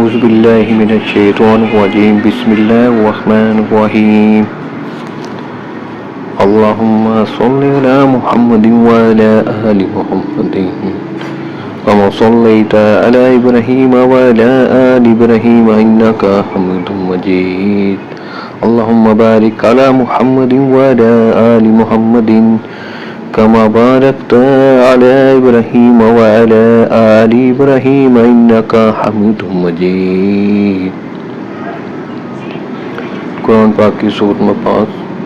أعوذ بالله من الشيطان الرجيم بسم الله الرحمن الرحيم اللهم صل على محمد وعلى آل محمد كما صليت على إبراهيم وعلى آل إبراهيم إنك حميد مجيد اللهم بارك على محمد وعلى آل محمد كما باركت على إبراهيم وعلى آل إبراهيم إنك حميد مجيد۔ قرآن پاک کی سورۃ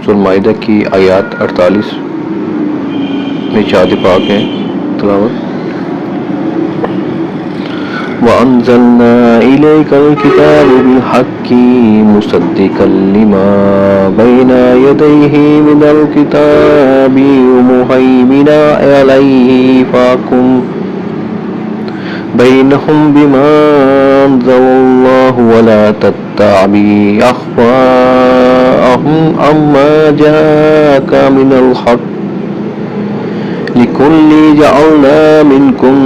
المائدہ کی آیات 48 میں ارشاد پاک ہے، تلاوت۔ وَأَنزَلْنَا إِلَيْكَ الْكِتَابَ بِالْحَقِّ مُصَدِّقًا لِمَا بَيْنَ يَدَيْهِ مِنَ الْكِتَابِ وَمُهَيْمِنًا عَلَيْهِ فَاحْكُم بَيْنَهُم بِمَا أَنزَلَ اللَّهُ وَلَا تَتَّبِعْ أَهْوَاءَهُمْ عَمَّا جَاءَكَ مِنَ الْحَقِّ لِكُلٍّ جَعَلْنَا مِنكُمْ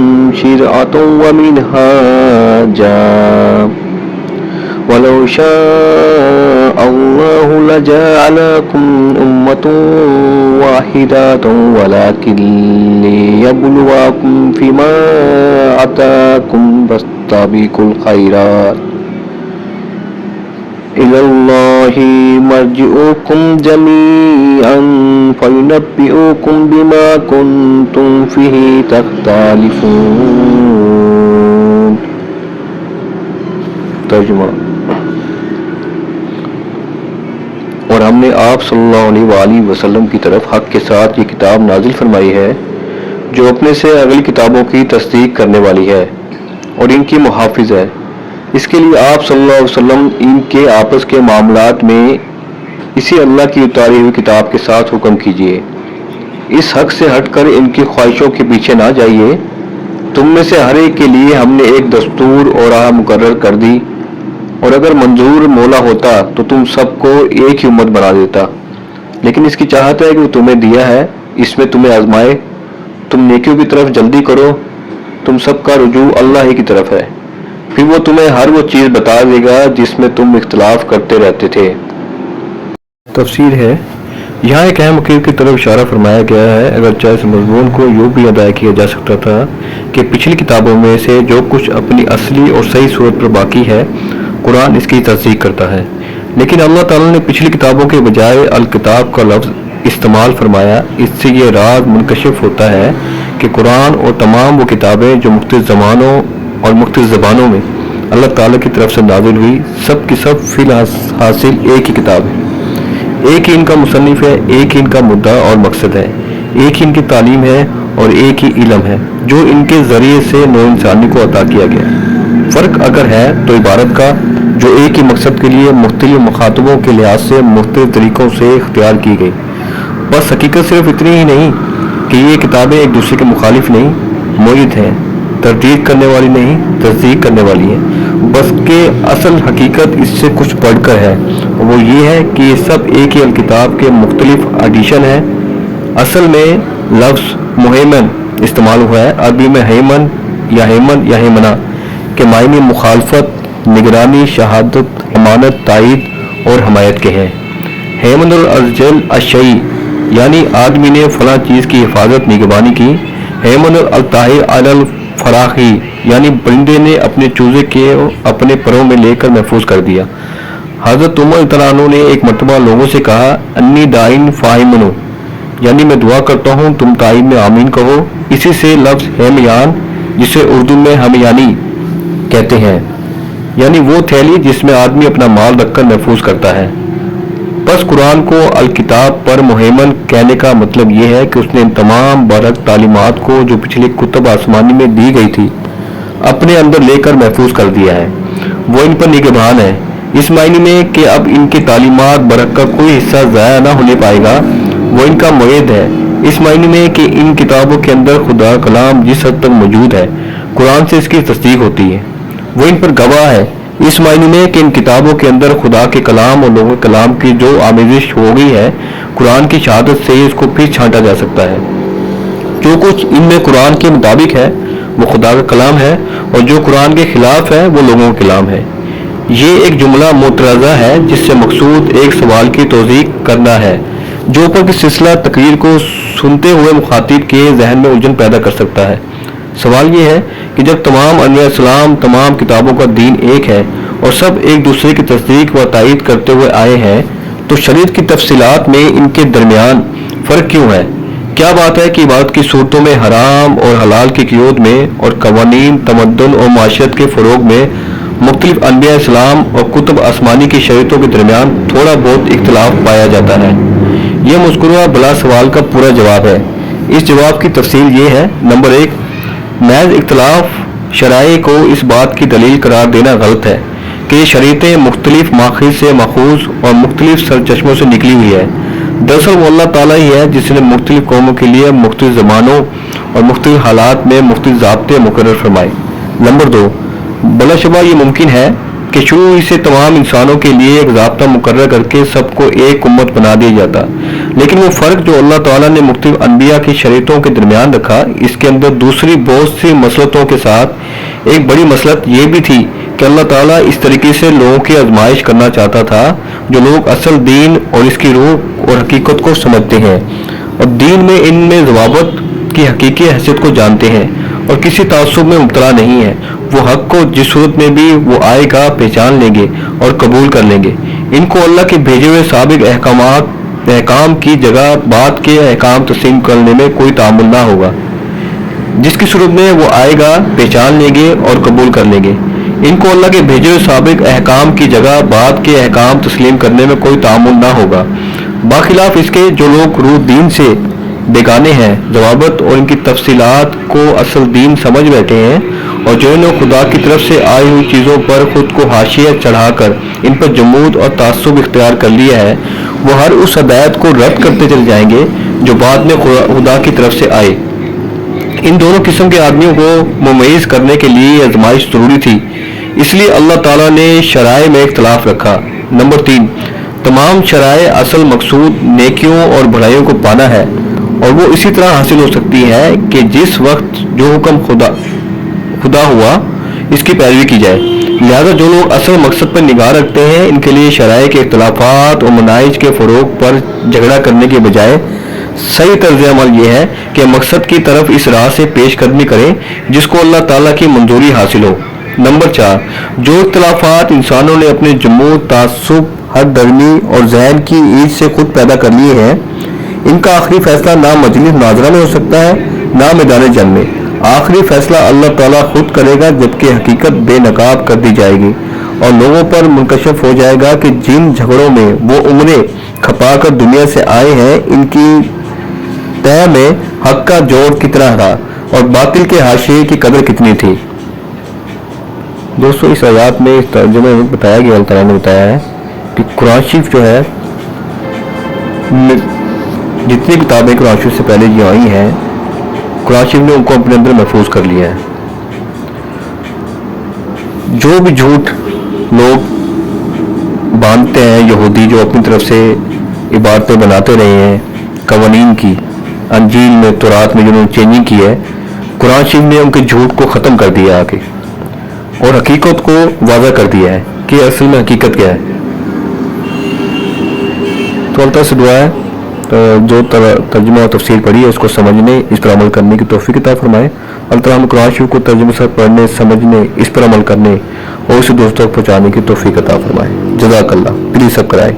شِرْعَةً وَمِنْهَاجًا وَلَوْ شَاءَ اللَّهُ لَجَعَلَكُمْ أُمَّةً وَاحِدَةً وَلَكِنْ لِيَبْلُوَكُمْ فِيمَا آتَاكُمْ فَاسْتَبِقُوا الْخَيْرَاتِ إِلَى اللَّهِ مَرْجِعُكُمْ جَمِيعًا فَيُنَبِّئُكُم بِمَا كُنتُمْ فِيهِ تَخْتَلِفُونَ۔ ترجمہ۔ اور ہم نے آپ صلی اللہ علیہ وآلہ وسلم کی طرف حق کے ساتھ یہ کتاب نازل فرمائی ہے جو اپنے سے اگلی کتابوں کی تصدیق کرنے والی ہے اور ان کی محافظ ہے۔ اس کے لیے آپ صلی اللہ علیہ وسلم ان کے آپس کے معاملات میں اسی اللہ کی اتاری ہوئی کتاب کے ساتھ حکم کیجیے، اس حق سے ہٹ کر ان کی خواہشوں کے پیچھے نہ جائیے۔ تم میں سے ہر ایک کے لیے ہم نے ایک دستور اور راہ مقرر کر دی، اور اگر منظور مولا ہوتا تو تم سب کو ایک ہی امت بنا دیتا، لیکن اس کی چاہت ہے کہ وہ تمہیں دیا ہے، اس میں تمہیں آزمائے۔ تم نیکیوں کی طرف جلدی کرو، تم سب کا رجوع اللہ ہی کی طرف ہے، پھر وہ تمہیں ہر وہ چیز بتا دے گا جس میں تم اختلاف کرتے رہتے تھے۔ تفسیر ہے، یہاں ایک اہم عقیدے کی طرف اشارہ فرمایا گیا ہے، اگرچہ اس مضمون کو یوں بھی ادا کیا جا سکتا تھا کہ پچھلی کتابوں میں سے جو کچھ اپنی اصلی اور صحیح صورت پر باقی ہے قرآن اس کی تصدیق کرتا ہے، لیکن اللہ تعالیٰ نے پچھلی کتابوں کے بجائے الکتاب کا لفظ استعمال فرمایا۔ اس سے یہ راز منکشف ہوتا ہے کہ قرآن اور تمام وہ کتابیں جو مختلف زمانوں اور مختلف زبانوں میں اللہ تعالیٰ کی طرف سے نازل ہوئی، سب کی سب فی الحاصل ایک ہی کتاب ہے، ایک ہی ان کا مصنف ہے، ایک ہی ان کا مدعا اور مقصد ہے، ایک ہی ان کی تعلیم ہے اور ایک ہی علم ہے جو ان کے ذریعے سے نو انسانی کو عطا کیا گیا۔ فرق اگر ہے تو عبارت کا، جو ایک ہی مقصد کے لیے مختلف مخاطبوں کے لحاظ سے مختلف طریقوں سے اختیار کی گئی۔ بس حقیقت صرف اتنی ہی نہیں کہ یہ کتابیں ایک دوسرے کے مخالف نہیں، معید ہیں، تردید کرنے والی نہیں، تصدیق کرنے والی ہیں، بس کہ اصل حقیقت اس سے کچھ بڑھ کر ہے، وہ یہ ہے کہ یہ سب ایک ہی الکتاب کے مختلف ایڈیشن ہیں۔ اصل میں لفظ مہیمن استعمال ہوا ہے، عربی میں ہیمن یا ہیمنا کے معنی مخالفت، نگرانی، شہادت، امانت، تائید اور حمایت کے ہیں۔ ہیمن الرجل الشیء یعنی آدمی نے فلاں چیز کی حفاظت، نگہبانی کی۔ ہیمن الطائر علی الفراخی یعنی پرندے نے اپنے چوزے کے اپنے پروں میں لے کر محفوظ کر دیا۔ حضرت عمر رضی اللہ عنہ نے ایک مرتبہ لوگوں سے کہا، انی دائن فاہمنو یعنی میں دعا کرتا ہوں تم تائید میں آمین کہو۔ اسی سے لفظ ہیمیان جسے اردو میں ہمیانی کہتے ہیں، یعنی وہ تھیلی جس میں آدمی اپنا مال رکھ کر محفوظ کرتا ہے۔ بس قرآن کو الکتاب پر مہیمن کہنے کا مطلب یہ ہے کہ اس نے ان تمام برحق تعلیمات کو جو پچھلے کتب آسمانی میں دی گئی تھی اپنے اندر لے کر محفوظ کر دیا ہے، وہ ان پر نگہبان ہے، اس معنی میں کہ اب ان کی تعلیمات برحق کا کوئی حصہ ضائع نہ ہونے پائے گا۔ وہ ان کا معید ہے، اس معنی میں کہ ان کتابوں کے اندر خدا کلام جس حد تک موجود ہے قرآن سے اس کی تصدیق ہوتی ہے۔ وہ ان پر گواہ ہے، اس معنی میں کہ ان کتابوں کے اندر خدا کے کلام اور لوگوں کے کلام کی جو آمیزش ہو گئی ہے قرآن کی شہادت سے ہی اس کو پھر چھانٹا جا سکتا ہے۔ جو کچھ ان میں قرآن کے مطابق ہے وہ خدا کا کلام ہے، اور جو قرآن کے خلاف ہے وہ لوگوں کا کلام ہے۔ یہ ایک جملہ معترضہ ہے جس سے مقصود ایک سوال کی توضیح کرنا ہے جو اوپر کی سلسلہ تقریر کو سنتے ہوئے مخاطب کے ذہن میں الجھن پیدا کر سکتا ہے۔ سوال یہ ہے کہ جب تمام انبیاء السلام تمام کتابوں کا دین ایک ہے اور سب ایک دوسرے کی تصدیق و تائید کرتے ہوئے آئے ہیں تو شریعت کی تفصیلات میں ان کے درمیان فرق کیوں ہے؟ کیا بات ہے کہ عبادت کی صورتوں میں، حرام اور حلال کی قیود میں اور قوانین، تمدن اور معاشرت کے فروغ میں مختلف انبیاء اسلام اور کتب آسمانی کی شریعتوں کے درمیان تھوڑا بہت اختلاف پایا جاتا ہے؟ یہ مذکورہ بلا سوال کا پورا جواب ہے۔ اس جواب کی تفصیل یہ ہے: نمبر 1، محض اختلاف شرائع کو اس بات کی دلیل قرار دینا غلط ہے کہ یہ شریعتیں مختلف ماخذ سے ماخوذ اور مختلف سرچشموں سے نکلی ہوئی ہے۔ دراصل وہ اللہ تعالیٰ ہی ہے جس نے مختلف قوموں کے لیے مختلف زمانوں اور مختلف حالات میں مختلف ضابطے مقرر فرمائے۔ نمبر 2، بلا شبہ یہ ممکن ہے کہ شروع ہی سے تمام انسانوں کے لیے ایک ضابطہ مقرر کر کے سب کو ایک امت بنا دیا جاتا، لیکن وہ فرق جو اللہ تعالیٰ نے مختلف انبیاء کی شریعتوں کے درمیان رکھا، اس کے اندر دوسری بہت سی مصلحتوں کے ساتھ ایک بڑی مصلحت یہ بھی تھی کہ اللہ تعالیٰ اس طریقے سے لوگوں کی آزمائش کرنا چاہتا تھا جو لوگ اصل دین اور اس کی روح اور حقیقت کو سمجھتے ہیں اور دین میں ان میں ضوابط کی حقیقی حیثیت کو جانتے ہیں اور کسی تعصب میں مبتلا نہیں ہے۔ وہ حق کو جس صورت میں بھی وہ آئے گا پہچان لیں گے اور قبول کر لیں گے۔ ان کو اللہ کے بھیجے ہوئے سابق احکام کی جگہ بعد کے احکام تسلیم کرنے میں کوئی تعامل نہ ہوگا، جس کی صورت میں وہ آئے گا پہچان لیں گے اور قبول کر لیں گے۔ ان کو اللہ کے بھیجے ہوئے سابق احکام کی جگہ بعد کے احکام تسلیم کرنے میں کوئی تعامل نہ ہوگا، باخلاف اس کے جو لوگ روح دین سے بیگانے ہیں، ضوابط اور ان کی تفصیلات کو اصل دین سمجھ بیٹھے ہیں، اور جو انہوں خدا کی طرف سے آئی ہوئی چیزوں پر خود کو حاشیہ چڑھا کر ان پر جمود اور تعصب اختیار کر لیا ہے، وہ ہر اس ہدایت کو رد کرتے چلے جائیں گے جو بعد میں خدا کی طرف سے آئے۔ ان دونوں قسم کے آدمیوں کو ممیز کرنے کے لیے آزمائش ضروری تھی، اس لیے اللہ تعالیٰ نے شرائع میں اختلاف رکھا۔ نمبر 3، تمام شرائع اصل مقصود نیکیوں اور بھلائیوں کو پانا ہے، اور وہ اسی طرح حاصل ہو سکتی ہے کہ جس وقت جو حکم خدا ہوا اس کی پیروی کی جائے۔ لہذا جو لوگ اصل مقصد پر نگاہ رکھتے ہیں ان کے لیے شرائع کے اختلافات اور مناہج کے فروغ پر جھگڑا کرنے کے بجائے صحیح طرز عمل یہ ہے کہ مقصد کی طرف اس راہ سے پیش قدمی کریں جس کو اللہ تعالیٰ کی منظوری حاصل ہو۔ نمبر 4، جو اختلافات انسانوں نے اپنے جمود، تعصب، حد درمی اور ذہن کی ایج سے خود پیدا کر لیے ہیں، ان کا آخری فیصلہ نہ مجلس ناظرہ میں ہو سکتا ہے نہ میدان جنگ میں۔ آخری فیصلہ اللہ تعالیٰ خود کرے گا جبکہ حقیقت بے نقاب کر دی جائے گی اور لوگوں پر منکشف ہو جائے گا کہ جن جھگڑوں میں وہ عمریں کھپا کر دنیا سے آئے ہیں ان کی تہ میں حق کا جوڑ کتنا تھا اور باطل کے حاشیے کی قدر کتنی تھی۔ دوستو، اس آیات میں اس ترجمے میں بتایا گیا، اللہ تعالیٰ نے بتایا ہے کہ قرآن شریف جو ہے، جتنی کتابیں قرآن شریف سے پہلے جو آئی ہیں قرآن شریف نے ان کو اپنے اندر محفوظ کر لیا ہے۔ جو بھی جھوٹ لوگ باندھتے ہیں، یہودی جو اپنی طرف سے عبارتیں بناتے رہے ہیں قوانین کی، انجیل میں، تورات میں جنہوں نے چینجنگ کی ہے، قرآن شریف نے ان کے جھوٹ کو ختم کر دیا آگے اور حقیقت کو واضح کر دیا ہے کہ اصل میں حقیقت کیا ہے۔ تو اللہ تعالیٰ سے دعا ہے جو ترجمہ و تفسیر پڑھی ہے اس کو سمجھنے، اس پر عمل کرنے کی توفیق عطا فرمائے۔ اللہ تعالیٰ ہم قرآن شریف کو ترجمے سے پڑھنے، سمجھنے، اس پر عمل کرنے اور اسے دوستوں کو پہنچانے کی توفیق عطا فرمائے۔ جزاک اللہ۔ پلیز سب کرائے۔